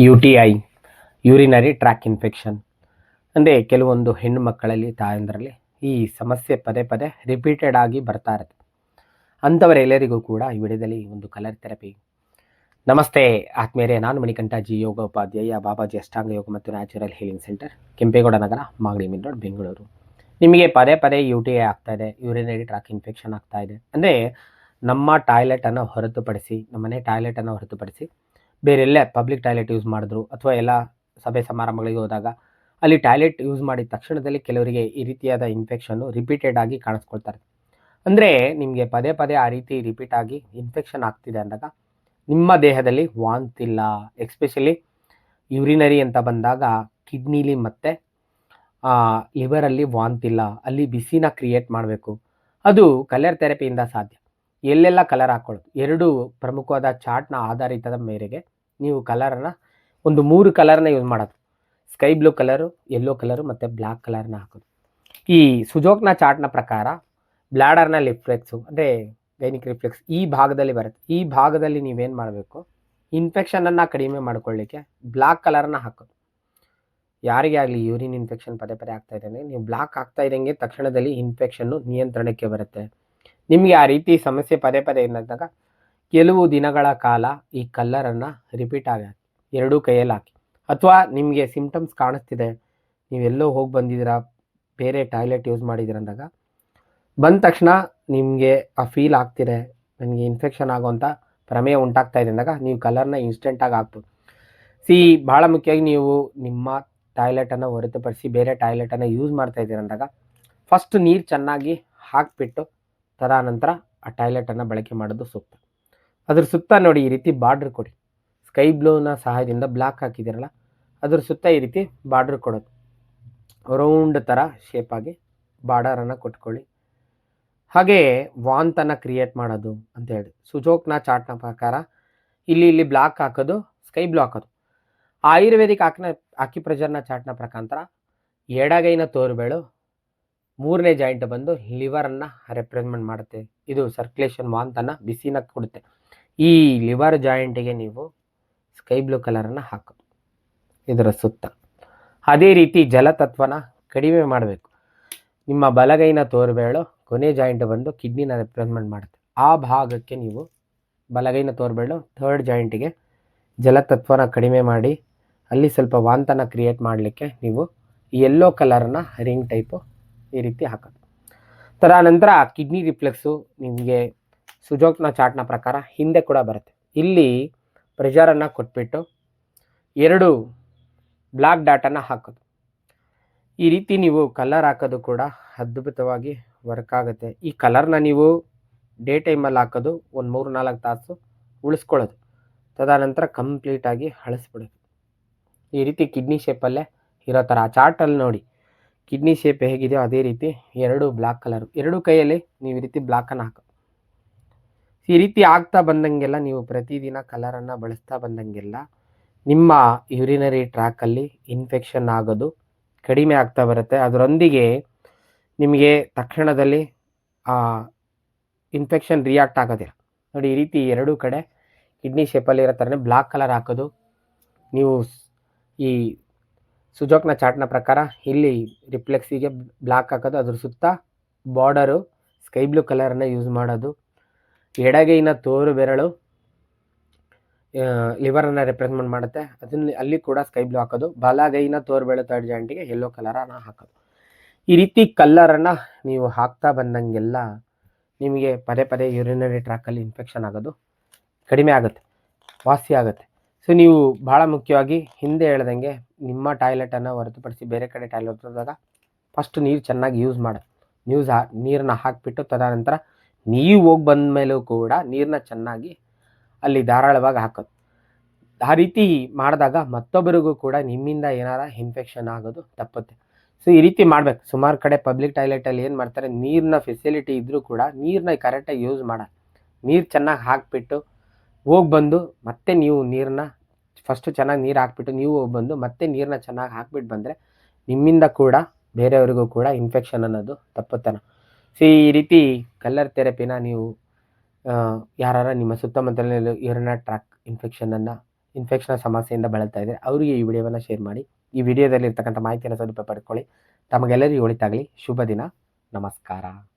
UTI urinary track infection ಅಂದರೆ ಕೆಲವೊಂದು ಹೆಣ್ಣು ಮಕ್ಕಳಲ್ಲಿ ತಾಯಂದರಲ್ಲಿ ಈ ಸಮಸ್ಯೆ ಪದೇ ಪದೇ ರಿಪೀಟೆಡ್ ಆಗಿ ಬರ್ತಾ ಇರುತ್ತೆ. ಅಂಥವರೆಲ್ಲರಿಗೂ ಕೂಡ ಈ ವಿಡಿಯೋದಲ್ಲಿ ಒಂದು ಕಲರ್ ಥೆರಪಿ. ನಮಸ್ತೆ ಆತ್ಮೀಯರೇ, ನಾನು ಮಣಿಕಂಠ ಜಿ, ಯೋಗ ಉಪಾಧ್ಯಾಯ, ಬಾಬಾಜಿ ಅಷ್ಟಾಂಗ ಯೋಗ ಮತ್ತು ನ್ಯಾಚುರಲ್ ಹೀಲಿಂಗ್ ಸೆಂಟರ್, ಕೆಂಪೇಗೌಡ ನಗರ, ಮಾಗಡಿ ಮೇನ್ ರೋಡ್, ಬೆಂಗಳೂರು. ನಿಮಗೆ ಪದೇ ಪದೇ UTI ಆಗ್ತಾ ಇದೆ, ಯೂರಿನರಿ ಟ್ರ್ಯಾಕ್ ಇನ್ಫೆಕ್ಷನ್ ಆಗ್ತಾ ಇದೆ ಅಂದರೆ ನಮ್ಮ ಟಾಯ್ಲೆಟನ್ನು ಹೊರತುಪಡಿಸಿ, ನಮ್ಮನೆ ಟಾಯ್ಲೆಟನ್ನು ಹೊರತುಪಡಿಸಿ ಬೇರೆಲ್ಲೇ ಪಬ್ಲಿಕ್ ಟಾಯ್ಲೆಟ್ ಯೂಸ್ ಮಾಡಿದ್ರು ಅಥವಾ ಎಲ್ಲ ಸಭೆ ಸಮಾರಂಭಗಳಿಗೆ ಹೋದಾಗ ಅಲ್ಲಿ ಟಾಯ್ಲೆಟ್ ಯೂಸ್ ಮಾಡಿದ ತಕ್ಷಣದಲ್ಲಿ ಕೆಲವರಿಗೆ ಈ ರೀತಿಯಾದ ಇನ್ಫೆಕ್ಷನ್ನು ರಿಪೀಟೆಡ್ ಆಗಿ ಕಾಣಿಸ್ಕೊಳ್ತಾರೆ. ಅಂದರೆ ನಿಮಗೆ ಪದೇ ಪದೇ ಆ ರೀತಿ ರಿಪೀಟ್ ಆಗಿ ಇನ್ಫೆಕ್ಷನ್ ಆಗ್ತಿದೆ ಅಂದಾಗ ನಿಮ್ಮ ದೇಹದಲ್ಲಿ ವಾಂತಿಲ್ಲ, ಎಕ್ಸ್ಪೆಷಲಿ ಯೂರಿನರಿ ಅಂತ ಬಂದಾಗ ಕಿಡ್ನಿಲಿ ಮತ್ತು ಲಿವರಲ್ಲಿ ವಾಂತಿಲ್ಲ, ಅಲ್ಲಿ ಬಿಸಿನ ಕ್ರಿಯೇಟ್ ಮಾಡಬೇಕು. ಅದು ಕಲರ್ ಥೆರಪಿಯಿಂದ ಸಾಧ್ಯ. ಎಲ್ಲೆಲ್ಲ ಕಲರ್ ಹಾಕ್ಕೊಳ್ಳೋದು, ಎರಡು ಪ್ರಮುಖವಾದ ಚಾರ್ಟ್ನ ಆಧಾರಿತದ ಮೇರೆಗೆ ನೀವು ಕಲರನ್ನು ಒಂದು 3 ಕಲರ್ನ ಯೂಸ್ ಮಾಡೋದು. Sky blue colour, yellow colour ಮತ್ತು ಬ್ಲ್ಯಾಕ್ ಕಲರ್ನ ಹಾಕೋದು. ಈ ಸುಜೋಕ್ನ ಚಾರ್ಟ್ನ ಪ್ರಕಾರ ಬ್ಲ್ಯಾಡರ್ನ ರಿಫ್ಲೆಕ್ಸು ಅಂದರೆ ಗೈನಿಕ್ ರಿಫ್ಲೆಕ್ಸ್ ಈ ಭಾಗದಲ್ಲಿ ಬರುತ್ತೆ. ಈ ಭಾಗದಲ್ಲಿ ನೀವೇನು ಮಾಡಬೇಕು, ಇನ್ಫೆಕ್ಷನನ್ನು ಕಡಿಮೆ ಮಾಡ್ಕೊಳ್ಳಿಕ್ಕೆ ಬ್ಲ್ಯಾಕ್ ಕಲರ್ನ ಹಾಕೋದು. ಯಾರಿಗೆ ಆಗಲಿ ಯೂರಿನ್ ಇನ್ಫೆಕ್ಷನ್ ಪದೇ ಪದೇ ಆಗ್ತಾ ಇದೆ ಅಂದರೆ ನೀವು ಬ್ಲ್ಯಾಕ್ ಆಗ್ತಾ ಇದ್ದಂಗೆ ತಕ್ಷಣದಲ್ಲಿ ಇನ್ಫೆಕ್ಷನ್ನು ನಿಯಂತ್ರಣಕ್ಕೆ ಬರುತ್ತೆ. ನಿಮಗೆ ಆ ರೀತಿ ಸಮಸ್ಯೆ ಪದೇ ಪದೇ ಇದ್ದಾಗ ಕೆಲವು ದಿನಗಳ ಕಾಲ ಈ ಕಲ್ಲರನ್ನು ರಿಪೀಟ್ ಆಗಿ ಹಾಕಿ, ಎರಡೂ ಕೈಯಲ್ಲಿ ಹಾಕಿ. ಅಥವಾ ನಿಮಗೆ ಸಿಂಪ್ಟಮ್ಸ್ ಕಾಣಿಸ್ತಿದೆ, ನೀವೆಲ್ಲೋ ಹೋಗಿ ಬಂದಿದ್ದೀರಾ, ಬೇರೆ ಟಾಯ್ಲೆಟ್ ಯೂಸ್ ಮಾಡಿದ್ದೀರ ಅಂದಾಗ ಬಂದ ತಕ್ಷಣ ನಿಮಗೆ ಆ ಫೀಲ್ ಆಗ್ತಿದೆ, ನನಗೆ ಇನ್ಫೆಕ್ಷನ್ ಆಗೋವಂಥ ಪ್ರಮೇಯ ಉಂಟಾಗ್ತಾ ಇದೆ ಅಂದಾಗ ನೀವು ಕಲರ್ನ ಇನ್ಸ್ಟೆಂಟಾಗಿ ಹಾಕ್ಬೋದು. ಭಾಳ ಮುಖ್ಯವಾಗಿ ನೀವು ನಿಮ್ಮ ಟಾಯ್ಲೆಟನ್ನು ಹೊರತುಪಡಿಸಿ ಬೇರೆ ಟಾಯ್ಲೆಟನ್ನು ಯೂಸ್ ಮಾಡ್ತಾ ಇದ್ದೀರ ಅಂದಾಗ ಫಸ್ಟ್ ನೀರು ಚೆನ್ನಾಗಿ ಹಾಕಿಬಿಟ್ಟು ತದನಂತರ ಆ ಟಾಯ್ಲೆಟನ್ನು ಬಳಕೆ ಮಾಡೋದು ಸೂಕ್ತ. ಅದ್ರ ಸುತ್ತ ನೋಡಿ ಈ ರೀತಿ ಬಾರ್ಡ್ರ್ ಕೊಡಿ. ಸ್ಕೈ ಬ್ಲೂನ ಸಹಾಯದಿಂದ ಬ್ಲ್ಯಾಕ್ ಹಾಕಿದ್ದೀರಲ್ಲ, ಅದ್ರ ಸುತ್ತ ಈ ರೀತಿ ಬಾರ್ಡ್ರ್ ಕೊಡೋದು, ರೌಂಡ್ ಥರ ಶೇಪಾಗಿ ಬಾರ್ಡರನ್ನು ಕೊಟ್ಕೊಳ್ಳಿ. ಹಾಗೆ ವಾಂತನ್ನು ಕ್ರಿಯೇಟ್ ಮಾಡೋದು ಅಂತ ಹೇಳಿ ಸುಜೋಕ್ನ ಚಾರ್ಟ್ನ ಪ್ರಕಾರ ಇಲ್ಲಿ ಬ್ಲ್ಯಾಕ್ ಹಾಕೋದು, ಸ್ಕೈ ಬ್ಲೂ ಹಾಕೋದು. ಆಯುರ್ವೇದಿಕ್ ಆಕ್ಯುಪ್ರೆಷರ್ನ ಚಾರ್ಟ್ನ ಪ್ರಕಾರ ಎಡಗೈನ ತೋರುಬೆರಳು 3ನೇ ಜಾಯಿಂಟ್ ಬಂದು ಲಿವರನ್ನು ರೆಪ್ರೆಸೆಂಟ್ ಮಾಡುತ್ತೆ. ಇದು ಸರ್ಕ್ಯುಲೇಷನ್ ವಾಂತನ್ನು ಬಿಸಿನ ಕೊಡುತ್ತೆ. ಈ ಲಿವರ್ ಜಾಯಿಂಟಿಗೆ ನೀವು ಸ್ಕೈ ಬ್ಲೂ ಕಲರನ್ನು ಹಾಕೋದು ಇದರ ಸುತ್ತ. ಅದೇ ರೀತಿ ಜಲತತ್ವನ ಕಡಿಮೆ ಮಾಡಬೇಕು. ನಿಮ್ಮ ಬಲಗೈನ ತೋರುಬೆರಳು ಕೊನೆ ಜಾಯಿಂಟ್ ಬಂದು ಕಿಡ್ನಿನ ರೆಪ್ರೆಸೆಂಟ್ ಮಾಡುತ್ತೆ. ಆ ಭಾಗಕ್ಕೆ ನೀವು ಬಲಗೈನ ತೋರುಬೆರಳು 3rd ಜಾಯಿಂಟಿಗೆ ಜಲತತ್ವನ ಕಡಿಮೆ ಮಾಡಿ ಅಲ್ಲಿ ಸ್ವಲ್ಪ ವಾಂತನ ಕ್ರಿಯೇಟ್ ಮಾಡಲಿಕ್ಕೆ ನೀವು ಯೆಲ್ಲೋ ಕಲರನ್ನ ರಿಂಗ್ ಟೈಪು ಈ ರೀತಿ ಹಾಕೋದು. ತದನಂತರ ಕಿಡ್ನಿ ರಿಫ್ಲೆಕ್ಸು ನಿಮಗೆ ಸುಜೋಕ್ನ ಚಾರ್ಟ್ನ ಪ್ರಕಾರ ಹಿಂದೆ ಕೂಡ ಬರುತ್ತೆ. ಇಲ್ಲಿ ಪ್ರೆಷರನ್ನು ಕೊಟ್ಬಿಟ್ಟು 2 ಬ್ಲ್ಯಾಕ್ ಡಾಟನ್ನು ಹಾಕೋದು. ಈ ರೀತಿ ನೀವು ಕಲರ್ ಹಾಕೋದು ಕೂಡ ಅದ್ಭುತವಾಗಿ ವರ್ಕ್ ಆಗುತ್ತೆ. ಈ ಕಲರ್ನ ನೀವು ಡೇ ಟೈಮಲ್ಲಿ ಹಾಕೋದು ಒಂದು 3-4 ತಾಸು ಉಳಿಸ್ಕೊಳ್ಳೋದು, ತದನಂತರ ಕಂಪ್ಲೀಟಾಗಿ ಅಳಿಸ್ಬಿಡೋದು. ಈ ರೀತಿ ಕಿಡ್ನಿ ಶೇಪಲ್ಲೇ ಇರೋ ಥರ ಆ ಚಾರ್ಟಲ್ಲಿ ನೋಡಿ ಕಿಡ್ನಿ ಶೇಪ್ ಹೇಗಿದೆಯೋ ಅದೇ ರೀತಿ 2 ಬ್ಲ್ಯಾಕ್ ಕಲರು, 2 ಕೈಯಲ್ಲಿ ನೀವು ಈ ರೀತಿ ಬ್ಲ್ಯಾಕನ್ನು ಹಾಕೋದು. ಈ ರೀತಿ ಆಗ್ತಾ ಬಂದಂಗೆಲ್ಲ ನೀವು ಪ್ರತಿದಿನ ಕಲರನ್ನು ಬಳಸ್ತಾ ಬಂದಂಗೆಲ್ಲ ನಿಮ್ಮ ಯೂರಿನರಿ ಟ್ರ್ಯಾಕಲ್ಲಿ ಇನ್ಫೆಕ್ಷನ್ ಆಗೋದು ಕಡಿಮೆ ಆಗ್ತಾ ಬರುತ್ತೆ. ಅದರೊಂದಿಗೆ ನಿಮಗೆ ತಕ್ಷಣದಲ್ಲಿ ಇನ್ಫೆಕ್ಷನ್ ರಿಯಾಕ್ಟ್ ಆಗೋದಿಲ್ಲ. ನೋಡಿ ಈ ರೀತಿ 2 ಕಡೆ ಕಿಡ್ನಿ ಶೇಪಲ್ಲಿ ಇರೋ ಥರನೇ ಬ್ಲ್ಯಾಕ್ ಕಲರ್ ಹಾಕೋದು. ನೀವು ಈ ಸುಜೋಕ್ನ ಚಾರ್ಟ್ನ ಪ್ರಕಾರ ಇಲ್ಲಿ ರಿಫ್ಲೆಕ್ಸಿಗೆ ಬ್ಲ್ಯಾಕ್ ಹಾಕೋದು, ಅದ್ರ ಸುತ್ತ ಬಾರ್ಡರು ಸ್ಕೈ ಬ್ಲೂ ಕಲರನ್ನು ಯೂಸ್ ಮಾಡೋದು. ಎಡಗೈನ ತೋರು ಬೆರಳು ಲಿವರನ್ನು ರೆಪ್ರೆಸೆಂಟ್ ಮಾಡುತ್ತೆ, ಅದನ್ನು ಅಲ್ಲಿ ಕೂಡ ಸ್ಕೈ ಬ್ಲೂ ಹಾಕೋದು. ಬಲಗೈನ ತೋರು ಬೆರಳು 3rd ಜಾಯಿಂಟಿಗೆ ಯೆಲ್ಲೋ ಕಲರನ್ನು ಹಾಕೋದು. ಈ ರೀತಿ ಕಲರನ್ನು ನೀವು ಹಾಕ್ತಾ ಬಂದಂಗೆಲ್ಲ ನಿಮಗೆ ಪದೇ ಪದೇ ಯೂರಿನರಿ ಟ್ರ್ಯಾಕಲ್ಲಿ ಇನ್ಫೆಕ್ಷನ್ ಆಗೋದು ಕಡಿಮೆ ಆಗುತ್ತೆ, ವಾಸಿ ಆಗುತ್ತೆ. ಸೊ ನೀವು ಭಾಳ ಮುಖ್ಯವಾಗಿ ಹಿಂದೆ ಹೇಳ್ದಂಗೆ ನಿಮ್ಮ ಟಾಯ್ಲೆಟನ್ನು ಹೊರತುಪಡಿಸಿ ಬೇರೆ ಕಡೆ ಟಾಯ್ಲೆಟ್ ಹೋದಾಗ ಫಸ್ಟ್ ನೀರು ಚೆನ್ನಾಗಿ ಯೂಸ್ ಮಾಡೋದು. ನೀರನ್ನ ಹಾಕಿಬಿಟ್ಟು ತದನಂತರ ನೀವು ಹೋಗಿ ಬಂದ ಮೇಲೂ ಕೂಡ ನೀರನ್ನ ಚೆನ್ನಾಗಿ ಅಲ್ಲಿ ಧಾರಾಳವಾಗಿ ಹಾಕೋದು. ಆ ರೀತಿ ಮಾಡಿದಾಗ ಮತ್ತೊಬ್ಬರಿಗೂ ಕೂಡ ನಿಮ್ಮಿಂದ ಏನಾರ ಇನ್ಫೆಕ್ಷನ್ ಆಗೋದು ತಪ್ಪುತ್ತೆ. ಸೊ ಈ ರೀತಿ ಮಾಡಬೇಕು. ಸುಮಾರು ಕಡೆ ಪಬ್ಲಿಕ್ ಟಾಯ್ಲೆಟಲ್ಲಿ ಏನು ಮಾಡ್ತಾರೆ, ನೀರಿನ ಫೆಸಿಲಿಟಿ ಇದ್ದರೂ ಕೂಡ ನೀರನ್ನ ಕರೆಕ್ಟಾಗಿ ಯೂಸ್ ಮಾಡೋದು. ನೀರು ಚೆನ್ನಾಗಿ ಹಾಕಿಬಿಟ್ಟು ಹೋಗಿ ಬಂದು ಮತ್ತೆ ನೀವು ನೀರನ್ನ ಫಸ್ಟು ಚೆನ್ನಾಗಿ ನೀರು ಹಾಕ್ಬಿಟ್ಟು ನೀವು ಹೋಗಿ ಬಂದು ಮತ್ತೆ ನೀರನ್ನ ಚೆನ್ನಾಗಿ ಹಾಕ್ಬಿಟ್ಟು ಬಂದರೆ ನಿಮ್ಮಿಂದ ಕೂಡ ಬೇರೆಯವ್ರಿಗೂ ಕೂಡ ಇನ್ಫೆಕ್ಷನ್ ಅನ್ನೋದು ತಪ್ಪುತ್ತಾನ. ಸೊ ಈ ರೀತಿ ಕಲರ್ ಥೆರಪಿನ ನೀವು ಯಾರು ನಿಮ್ಮ ಸುತ್ತಮುತ್ತಲಿನ ಯೂರಿನರಿ ಟ್ರ್ಯಾಕ್ ಇನ್ಫೆಕ್ಷನನ್ನು ಇನ್ಫೆಕ್ಷನ್ ಸಮಸ್ಯೆಯಿಂದ ಬಳಲ್ತಾ ಇದ್ದಾರೆ ಅವರಿಗೆ ಈ ವಿಡಿಯೋವನ್ನು ಶೇರ್ ಮಾಡಿ. ಈ ವಿಡಿಯೋದಲ್ಲಿ ಇರ್ತಕ್ಕಂಥ ಮಾಹಿತಿಯನ್ನು ಸದುಪಯೋಗ ಪಡ್ಕೊಳ್ಳಿ. ತಮಗೆಲ್ಲರಿಗೂ ಒಳಿತಾಗಲಿ. ಶುಭ ದಿನ. ನಮಸ್ಕಾರ.